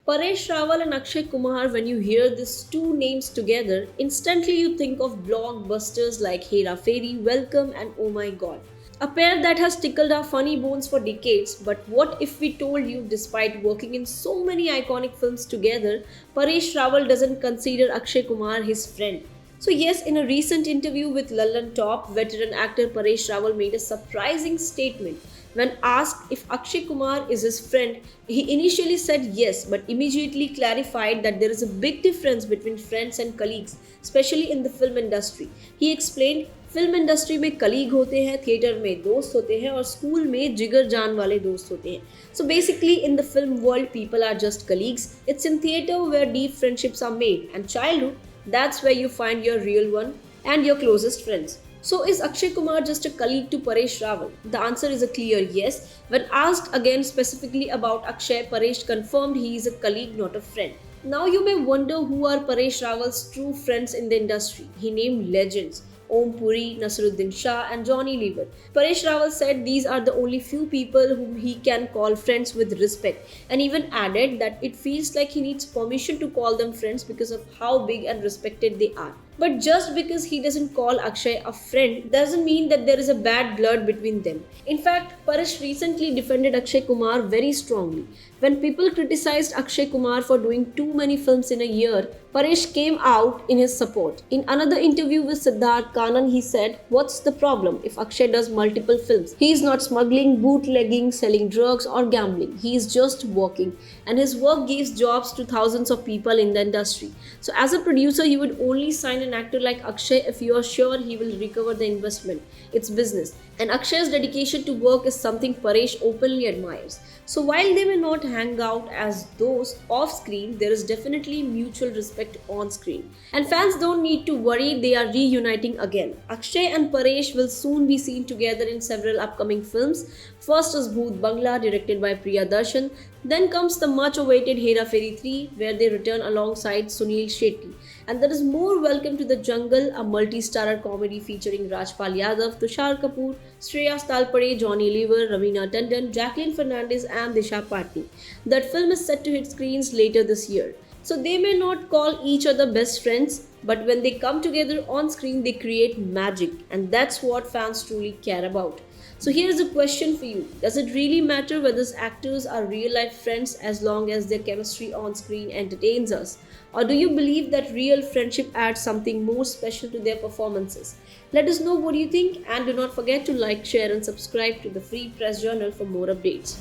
Paresh Rawal and Akshay Kumar, when you hear these two names together, instantly you think of blockbusters like Hera Fairy, Welcome, and Oh My God. A pair that has tickled our funny bones for decades, but what if we told you, despite working in so many iconic films together, Paresh Rawal doesn't consider Akshay Kumar his friend? So, yes, in a recent interview with Lallan Top, veteran actor Paresh Rawal made a surprising statement. When asked if Akshay Kumar is his friend, he initially said yes, but immediately clarified that there is a big difference between friends and colleagues, especially in the film industry. He explained, film industry में colleague होते हैं, theatre में दोस्त होते हैं और school में जिगर जान वाले दोस्त होते हैं. So basically in the film world people are just colleagues. It's in theatre where deep friendships are made and childhood, that's where you find your real one and your closest friends. So, is Akshay Kumar just a colleague to Paresh Rawal? The answer is a clear yes. When asked again specifically about Akshay, Paresh confirmed he is a colleague, not a friend. Now, you may wonder who are Paresh Rawal's true friends in the industry. He named legends: Om Puri, Naseeruddin Shah, and Johnny Lever. Paresh Rawal said these are the only few people whom he can call friends with respect, and even added that it feels like he needs permission to call them friends because of how big and respected they are. But just because he doesn't call Akshay a friend doesn't mean that there is a bad blood between them. In fact, Paresh recently defended Akshay Kumar very strongly. When people criticized Akshay Kumar for doing too many films in a year, Paresh came out in his support. In another interview with Siddharth Kanan, he said, "What's the problem if Akshay does multiple films? He is not smuggling, bootlegging, selling drugs, or gambling. He is just working. And his work gives jobs to thousands of people in the industry. So, as a producer, you would only sign an actor like Akshay if you are sure he will recover the investment. It's business. And Akshay's dedication to work is something Paresh openly admires. So while they may not hang out as those off screen, there is definitely mutual respect on screen. And fans don't need to worry, they are reuniting again. Akshay and Paresh will soon be seen together in several upcoming films. First is Bhoot Bangla, directed by Priya Darshan. Then comes the much awaited Hera Fairy 3, where they return alongside Sunil Shetty. And there is more Welcome to the Jungle, a multi-starrer comedy featuring Rajpal Yadav, Tushar Kapoor, Shreyas Talpade, Johnny Lever, Raveena Tandon, Jacqueline Fernandez, and Disha Patni. That film is set to hit screens later this year. So they may not call each other best friends, but when they come together on screen, they create magic, and that's what fans truly care about. So here's a question for you. Does it really matter whether actors are real life friends as long as their chemistry on screen entertains us? Or do you believe that real friendship adds something more special to their performances? Let us know what you think, and do not forget to like, share and subscribe to the Free Press Journal for more updates.